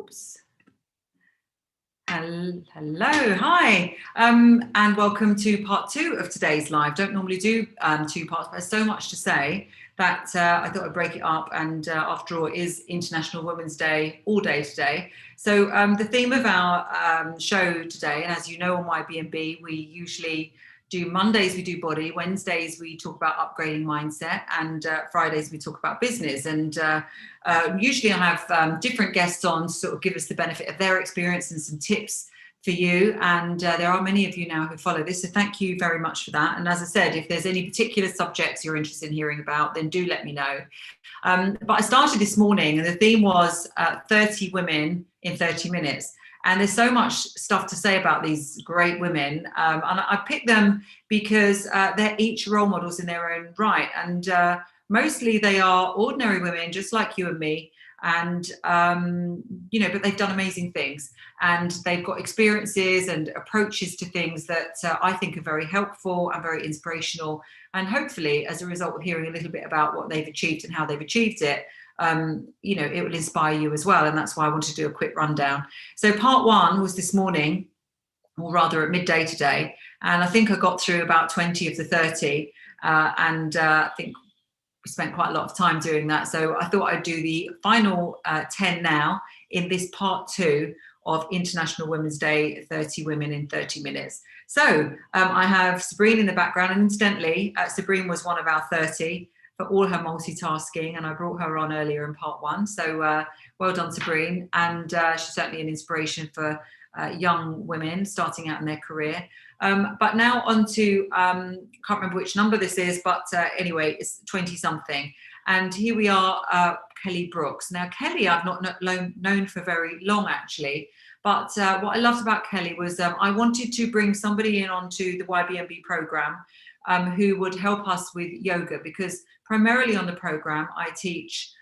Oops. Hello, hi, and welcome to part 2 of today's live. Don't normally do 2 parts, but there's so much to say that I thought I'd break it up. And after all, it is International Women's Day all day today. So the theme of our show today, and as you know on YBMB, we usually do Mondays, we do body, Wednesdays, we talk about upgrading mindset, and Fridays, we talk about business. And usually I have different guests on to sort of give us the benefit of their experience and some tips for you. And there are many of you now who follow this, so thank you very much for that. And as I said, if there's any particular subjects you're interested in hearing about, then do let me know. But I started this morning and the theme was 30 women in 30 minutes. And there's so much stuff to say about these great women. And I picked them because they're each role models in their own right. And mostly they are ordinary women, just like you and me. And, but they've done amazing things. And they've got experiences and approaches to things that I think are very helpful and very inspirational. And hopefully, as a result of hearing a little bit about what they've achieved and how they've achieved it, it will inspire you as well. And that's why I wanted to do a quick rundown. So part 1 was this morning, or rather at midday today. And I think I got through about 20 of the 30. I think we spent quite a lot of time doing that. So I thought I'd do the final 10 now in this part 2 of International Women's Day, 30 women in 30 minutes. So I have Sabrine in the background. And incidentally, Sabrine was one of our 30. For all her multitasking, and I brought her on earlier in part 1. So well done, Sabrine. And she's certainly an inspiration for young women starting out in their career. But now on to, can't remember which number this is, but anyway, it's 20 something. And here we are, Kelly Brooks. Now, Kelly, I've not known for very long, actually. But what I loved about Kelly was I wanted to bring somebody in onto the YBMB program who would help us with yoga, because primarily on the program, I teach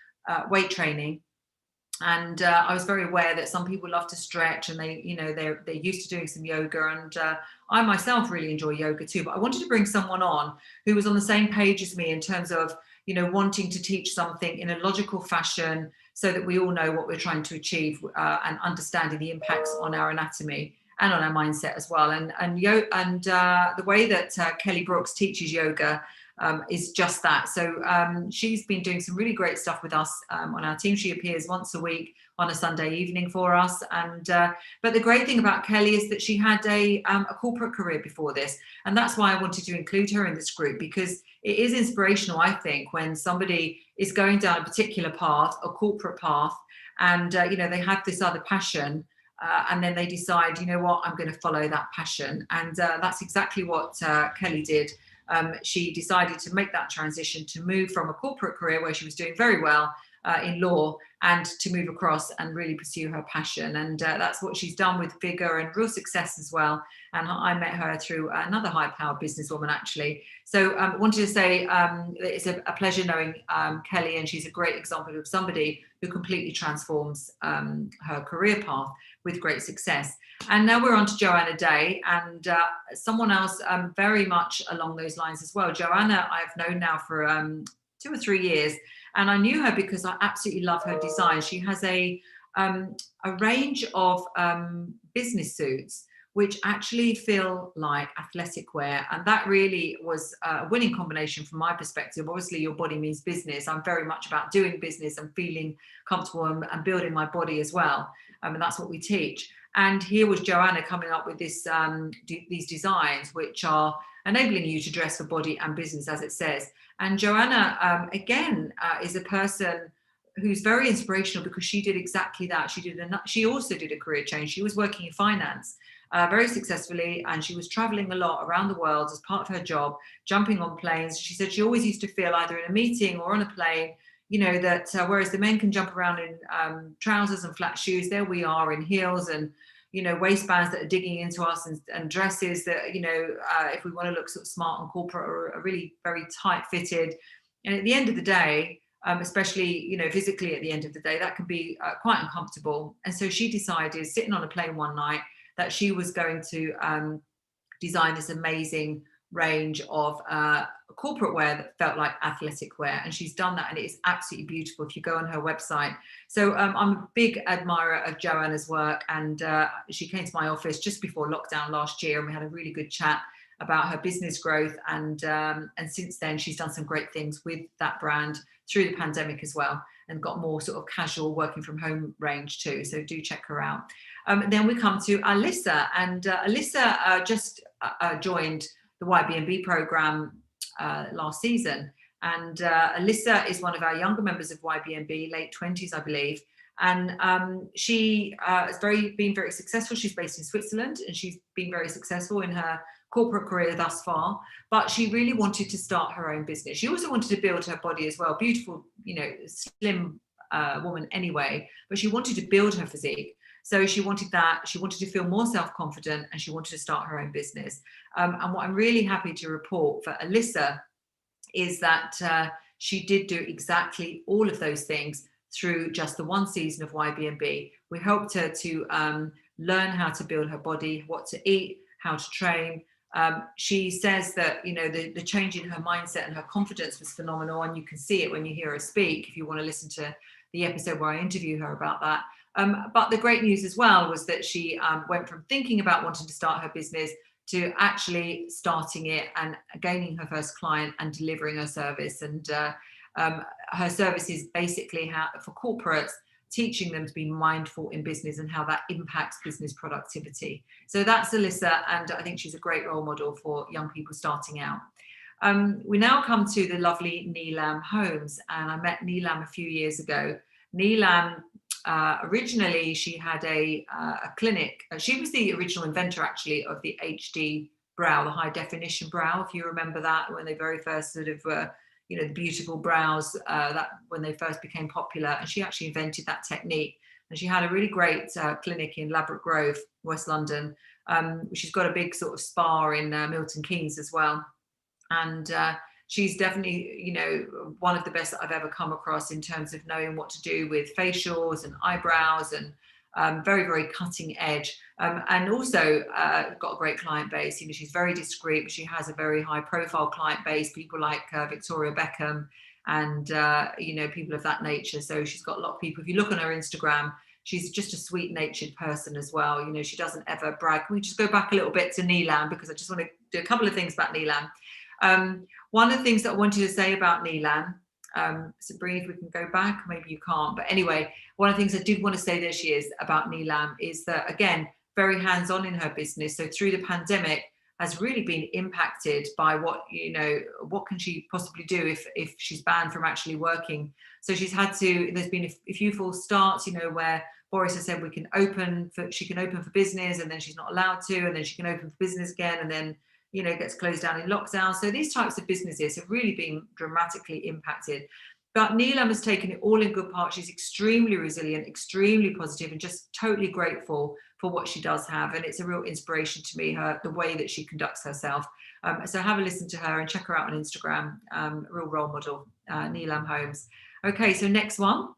weight training. And I was very aware that some people love to stretch and they're used to doing some yoga. And I myself really enjoy yoga too. But I wanted to bring someone on who was on the same page as me in terms of, wanting to teach something in a logical fashion so that we all know what we're trying to achieve and understanding the impacts on our anatomy and on our mindset as well. And the way that Kelly Brooks teaches yoga is just that. So she's been doing some really great stuff with us on our team. She appears once a week on a Sunday evening for us. And but the great thing about Kelly is that she had a corporate career before this. And that's why I wanted to include her in this group, because it is inspirational, I think, when somebody is going down a particular path, a corporate path, and they have this other passion. And then they decide, you know what, I'm going to follow that passion. And that's exactly what Kelly did. She decided to make that transition, to move from a corporate career where she was doing very well in law, and to move across and really pursue her passion. And that's what she's done with vigor and real success as well. And I met her through another high-powered businesswoman, actually. So I wanted to say it's a pleasure knowing Kelly, and she's a great example of somebody who completely transforms her career path with great success. And now we're on to Joanna Day, and someone else very much along those lines as well. Joanna, I've known now for 2 or 3 years, and I knew her because I absolutely love her design. She has a range of business suits which actually feel like athletic wear, and that really was a winning combination from my perspective. Obviously, your body means business. I'm very much about doing business and feeling comfortable and building my body as well, and that's what we teach. And here was Joanna coming up with these designs, which are enabling you to dress for body and business, as it says. And Joanna, again, is a person who's very inspirational because she did exactly that. She also did a career change. She was working in finance very successfully, and she was traveling a lot around the world as part of her job, jumping on planes. She said she always used to feel, either in a meeting or on a plane, that whereas the men can jump around in trousers and flat shoes, there we are in heels and waistbands that are digging into us, and dresses that, if we want to look sort of smart and corporate, are really very tight fitted. And at the end of the day, especially, physically at the end of the day, that can be quite uncomfortable. And so she decided, sitting on a plane one night, that she was going to design this amazing range of corporate wear that felt like athletic wear, and she's done that, and it is absolutely beautiful if you go on her website. So I'm a big admirer of Joanna's work, and she came to my office just before lockdown last year, and we had a really good chat about her business growth, and since then she's done some great things with that brand through the pandemic as well, and got more sort of casual working from home range too, so do check her out. Then we come to Alyssa, and Alyssa just joined the YBMB program last season, and Alyssa is one of our younger members of YBMB, late 20s I believe, and she has been very successful. She's based in Switzerland, and she's been very successful in her corporate career thus far, but she really wanted to start her own business. She also wanted to build her body as well, beautiful, slim woman anyway, but she wanted to build her physique. So she wanted that, she wanted to feel more self-confident, and she wanted to start her own business. And what I'm really happy to report for Alyssa is that she did do exactly all of those things through just the one season of YBMB. We helped her to learn how to build her body, what to eat, how to train. She says that, the change in her mindset and her confidence was phenomenal, and you can see it when you hear her speak, if you want to listen to the episode where I interview her about that. But the great news as well was that she went from thinking about wanting to start her business to actually starting it and gaining her first client and delivering her service. And her service is basically how, for corporates, teaching them to be mindful in business and how that impacts business productivity. So that's Alyssa, and I think she's a great role model for young people starting out. We now come to the lovely Nilam Holmes, and I met Nilam a few years ago. Nilam, originally she had a clinic. She was the original inventor actually of the HD brow, the high definition brow, if you remember that, when they very first sort of were, the beautiful brows, that when they first became popular, and she actually invented that technique. And she had a really great clinic in Ladbroke Grove, West London. She's got a big sort of spa in Milton Keynes as well. And she's definitely, one of the best that I've ever come across in terms of knowing what to do with facials and eyebrows, and very, very cutting edge. And also got a great client base. She's very discreet, but she has a very high profile client base, people like Victoria Beckham and, people of that nature. So she's got a lot of people. If you look on her Instagram, she's just a sweet natured person as well. She doesn't ever brag. Can we just go back a little bit to Nilam, because I just want to do a couple of things about Nilam. One of the things that I wanted to say about Nilam, Sabrina, if we can go back, maybe you can't, but anyway, one of the things I did want to say, there she is, about Nilam, is that, again, very hands-on in her business. So through the pandemic has really been impacted by what can she possibly do if she's banned from actually working. So she's had to, there's been a few false starts, where Boris has said she can open for business, and then she's not allowed to, and then she can open for business again, and then gets closed down in lockdown. So these types of businesses have really been dramatically impacted. But Nilam has taken it all in good part. She's extremely resilient, extremely positive, and just totally grateful for what she does have. And it's a real inspiration to me, the way that she conducts herself. So have a listen to her and check her out on Instagram. A real role model, Nilam Holmes. Okay, so next one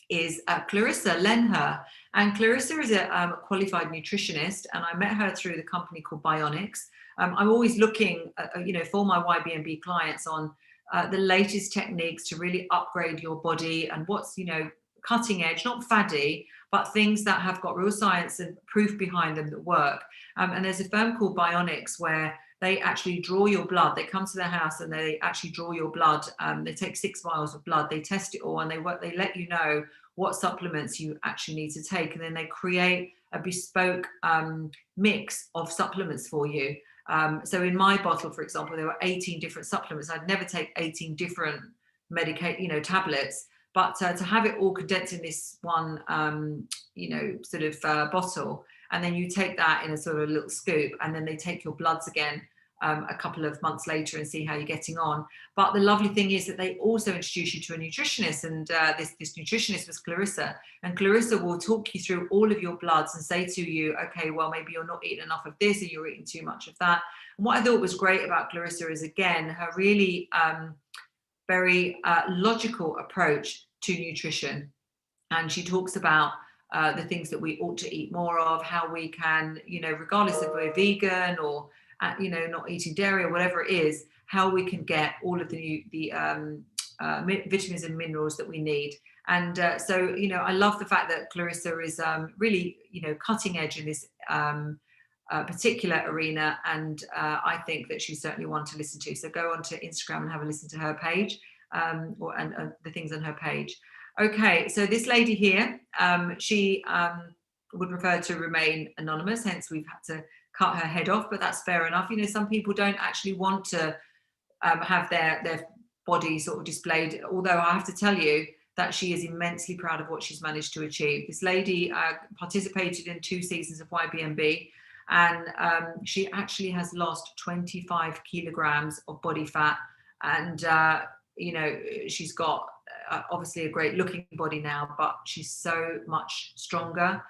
is Clarissa Lenher. And Clarissa is a qualified nutritionist, and I met her through the company called Bionics. I'm always looking, for my YBMB clients on the latest techniques to really upgrade your body, and what's, cutting edge, not faddy, but things that have got real science and proof behind them that work. And there's a firm called Bionics where they actually draw your blood. They come to their house and they actually draw your blood. They take 6 vials of blood, they test it all, and they let you know what supplements you actually need to take. And then they create a bespoke mix of supplements for you. So in my bottle, for example, there were 18 different supplements. I'd never take 18 different tablets, but to have it all condensed in this one, bottle, and then you take that in a sort of little scoop, and then they take your bloods again a couple of months later and see how you're getting on. But the lovely thing is that they also introduce you to a nutritionist, and this nutritionist was Clarissa, and Clarissa will talk you through all of your bloods and say to you, okay, well, maybe you're not eating enough of this, or you're eating too much of that. And what I thought was great about Clarissa is, again, her really very logical approach to nutrition. And she talks about the things that we ought to eat more of, how we can, regardless if we're vegan or not eating dairy or whatever it is, how we can get all of the vitamins and minerals that we need. And so, I love the fact that Clarissa is really, cutting edge in this particular arena. And I think that she's certainly one to listen to. So go onto Instagram and have a listen to her page, and the things on her page. Okay, so this lady here, she would prefer to remain anonymous, hence we've had to cut her head off, but that's fair enough. Some people don't actually want to have their body sort of displayed, although I have to tell you that she is immensely proud of what she's managed to achieve. This lady participated in 2 seasons of YBMB, and she actually has lost 25 kilograms of body fat, and she's got obviously a great looking body now, but she's so much stronger,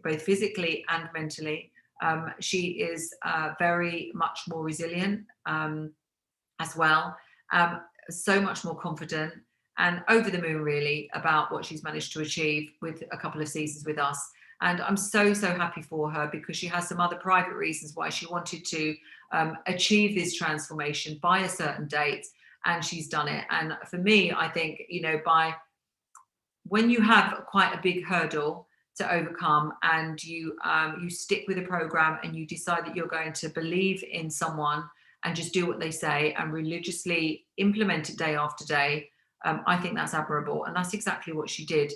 both physically and mentally. She is very much more resilient as well, so much more confident, and over the moon really about what she's managed to achieve with a couple of seasons with us. And I'm so happy for her, because she has some other private reasons why she wanted to achieve this transformation by a certain date, and she's done it. And for me, I think, when you have quite a big hurdle to overcome, and you stick with a program, and you decide that you're going to believe in someone and just do what they say and religiously implement it day after day, I think that's admirable. And that's exactly what she did.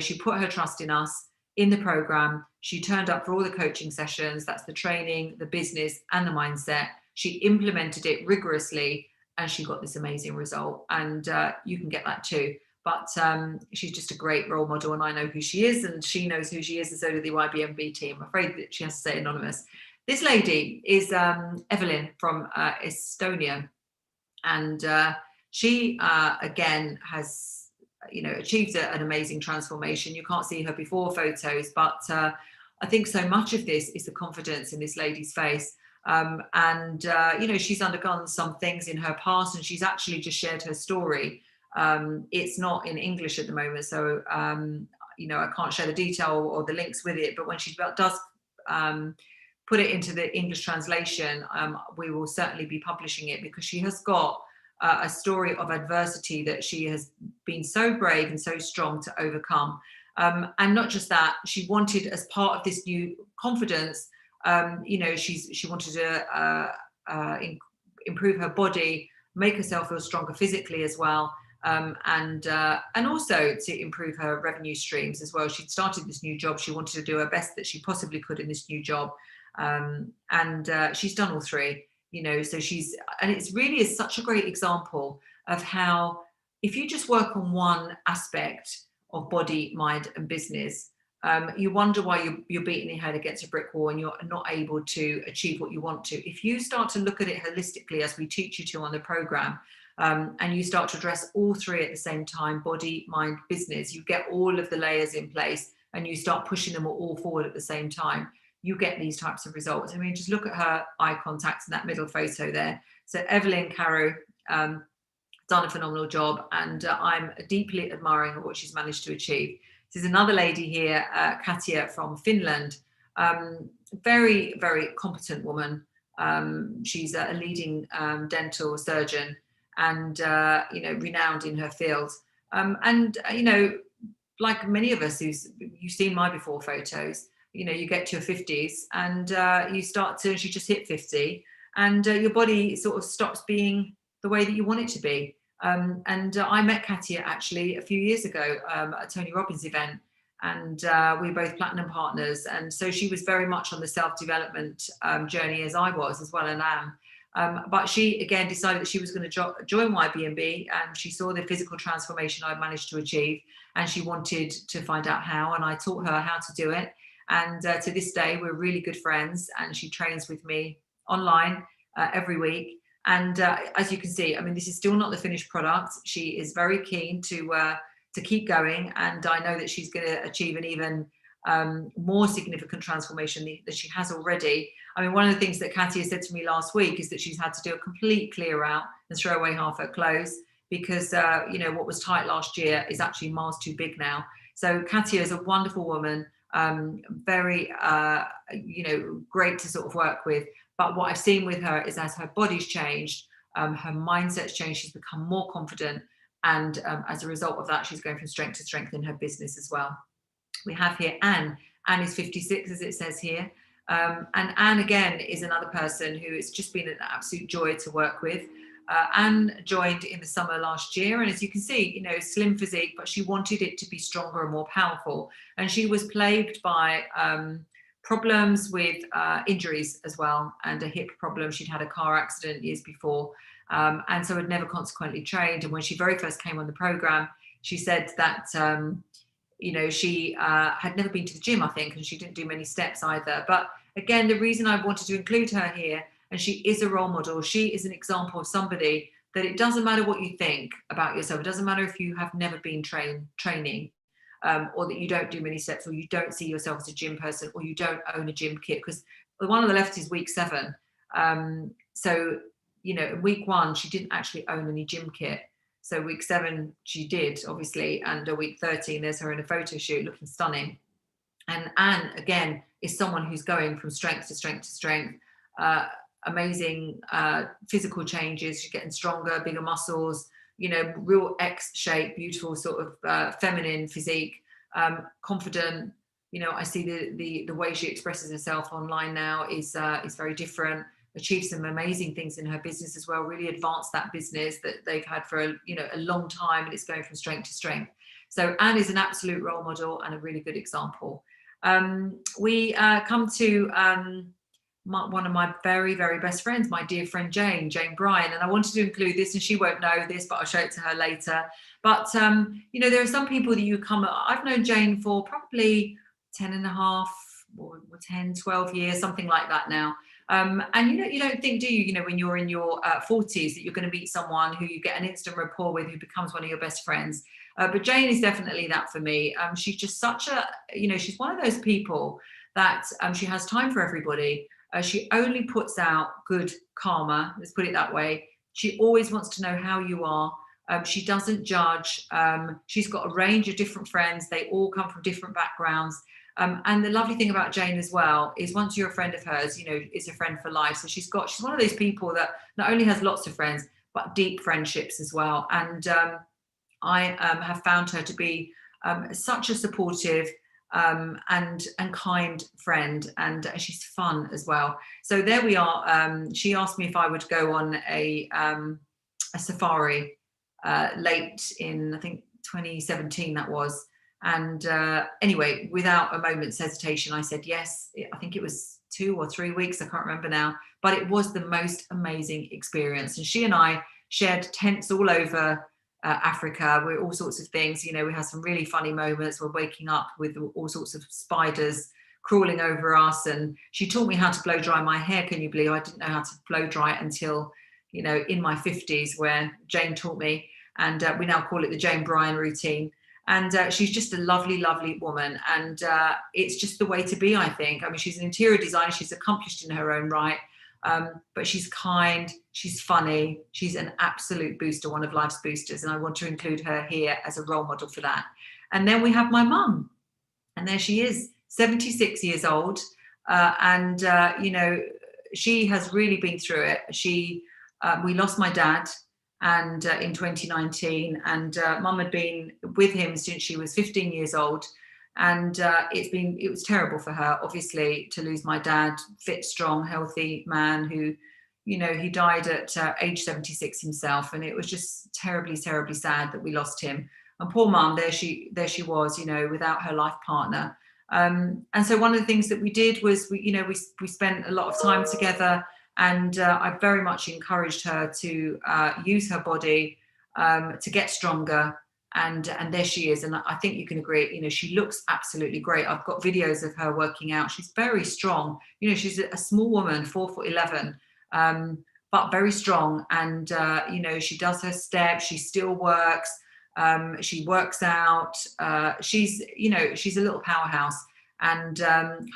She put her trust in us, in the program. She turned up for all the coaching sessions. That's the training, the business, and the mindset. She implemented it rigorously, and she got this amazing result. And you can get that too. But she's just a great role model, and I know who she is, and she knows who she is, and so do the YBMB team. I'm afraid that she has to stay anonymous. This lady is Evelyn from Estonia, and she again has achieved an amazing transformation. You can't see her before photos, but I think so much of this is the confidence in this lady's face. And she's undergone some things in her past, and she's actually just shared her story. It's not in English at the moment, so I can't share the detail or the links with it, but when she does put it into the English translation, we will certainly be publishing it, because she has got a story of adversity that she has been so brave and so strong to overcome. And not just that, she wanted, as part of this new confidence, she wanted to improve her body, make herself feel stronger physically as well, and also to improve her revenue streams as well. She'd started this new job. She wanted to do her best that she possibly could in this new job, and she's done all 3. So and it's really is such a great example of how, if you just work on one aspect of body, mind, and business, you wonder why you're beating your head against a brick wall and you're not able to achieve what you want to. If you start to look at it holistically, as we teach you to on the program, and you start to address all 3 at the same time, body, mind, business, you get all of the layers in place, and you start pushing them all forward at the same time, you get these types of results. I mean, just look at her eye contact in that middle photo there. So Evelyn Caro done a phenomenal job, and I'm deeply admiring what she's managed to achieve. There's another lady here, Katja from Finland, very, very competent woman. She's a leading dental surgeon, and renowned in her field. Like many of us, you've seen my before photos. You get to your 50s, and she just hit 50, and your body sort of stops being the way that you want it to be. I met Katja actually a few years ago at a Tony Robbins event, and we were both platinum partners. And so she was very much on the self-development journey, as I was as well, and am. But she again decided that she was going to join YBMB, and she saw the physical transformation I'd managed to achieve, and she wanted to find out how, and I taught her how to do it. And to this day, we're really good friends, and she trains with me online every week. And as you can see, I mean, this is still not the finished product. She is very keen to keep going, and I know that she's going to achieve an even more significant transformation that she has already. I mean, one of the things that Katja said to me last week is that she's had to do a complete clear out and throw away half her clothes, because what was tight last year is actually miles too big now. So Katja is a wonderful woman. Very great to sort of work with, But what I've seen with her is as her body's changed, her mindset's changed, she's become more confident. And as a result of that, she's going from strength to strength in her business as well. We have here Anne. Anne is 56, as it says here. And Anne, again, is another person who has just been an absolute joy to work with. Anne joined in the summer last year, and as you can see, slim physique, but she wanted it to be stronger and more powerful. And she was plagued by problems with injuries as well, and a hip problem. She'd had a car accident years before, and so had never consequently trained. And when she very first came on the program, she said that she had never been to the gym, I think, and she didn't do many steps either. But again, the reason I wanted to include her here, and she is a role model, she is an example of somebody that it doesn't matter what you think about yourself. It doesn't matter if you have never been training, or that you don't do many steps, or you don't see yourself as a gym person, or you don't own a gym kit. Because the one on the left is week 7. So, in week 1, she didn't actually own any gym kit. So week 7, she did, obviously. And week 13, there's her in a photo shoot looking stunning. And Anne, again, is someone who's going from strength to strength to strength. Amazing physical changes. She's getting stronger, bigger muscles, real X shape, beautiful sort of feminine physique, confident. I see the way she expresses herself online now is very different. Achieved some amazing things in her business as well, really advanced that business that they've had for a long time, and it's going from strength to strength. So Anne is an absolute role model and a really good example. We come to one of my very, very best friends, my dear friend Jane Bryan, and I wanted to include this, and she won't know this, but I'll show it to her later. But there are some people that I've known Jane for probably 10 and a half or 10, 12 years, something like that now. And you don't think, do you, when you're in your 40s, that you're going to meet someone who you get an instant rapport with, who becomes one of your best friends. But Jane is definitely that for me. She's just such she's one of those people that she has time for everybody. She only puts out good karma, let's put it that way. She always wants to know how you are. She doesn't judge. She's got a range of different friends. They all come from different backgrounds. And the lovely thing about Jane as well is once you're a friend of hers, it's a friend for life. So she's one of those people that not only has lots of friends, but deep friendships as well. And I have found her to be such a supportive and kind friend, and she's fun as well. So there we are. She asked me if I would go on a safari late in, I think, 2017 that was. And anyway, without a moment's hesitation, I said yes. I think it was 2 or 3 weeks, I can't remember now, but it was the most amazing experience. And she and I shared tents all over Africa with all sorts of things. We had some really funny moments. We're waking up with all sorts of spiders crawling over us, and she taught me how to blow dry my hair. Can you believe I didn't know how to blow dry it until in my 50s, where Jane taught me, and we now call it the Jane Bryan routine. And she's just a lovely, lovely woman. And it's just the way to be, I think. I mean, she's an interior designer. She's accomplished in her own right. But she's kind. She's funny. She's an absolute booster, one of life's boosters. And I want to include her here as a role model for that. And then we have my mum. And there she is, 76 years old. She has really been through it. We lost my dad. And in 2019, and mum had been with him since she was 15 years old, and it was terrible for her, obviously, to lose my dad, fit, strong, healthy man who, he died at age 76 himself, and it was just terribly, terribly sad that we lost him. And poor mum, there she was, without her life partner. And so one of the things that we did was we spent a lot of time together. And I very much encouraged her to use her body to get stronger. And there she is. And I think you can agree, she looks absolutely great. I've got videos of her working out. She's very strong. She's a small woman, 4'11", but very strong. And, she does her steps. She still works. She works out. She's a little powerhouse. And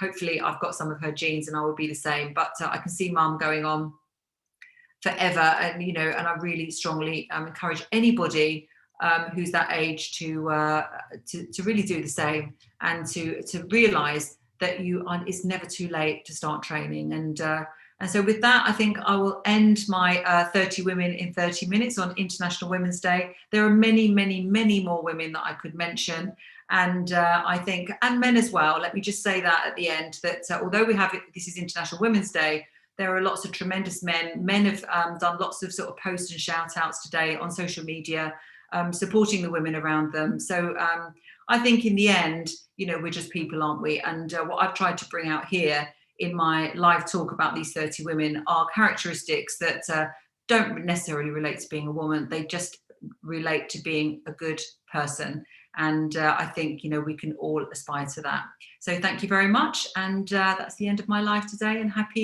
hopefully I've got some of her genes and I will be the same. But I can see mum going on forever. And, and I really strongly encourage anybody who's that age to really do the same, and to realise that it's never too late to start training. And And so with that, I think I will end my 30 Women in 30 Minutes on International Women's Day. There are many, many, many more women that I could mention. And I think, and men as well, let me just say that at the end, that although this is International Women's Day, there are lots of tremendous men. Men have done lots of sort of posts and shout outs today on social media, supporting the women around them. So I think in the end, we're just people, aren't we? And what I've tried to bring out here in my live talk about these 30 women are characteristics that don't necessarily relate to being a woman. They just relate to being a good person. And I think, we can all aspire to that. So thank you very much. And that's the end of my live today, and happy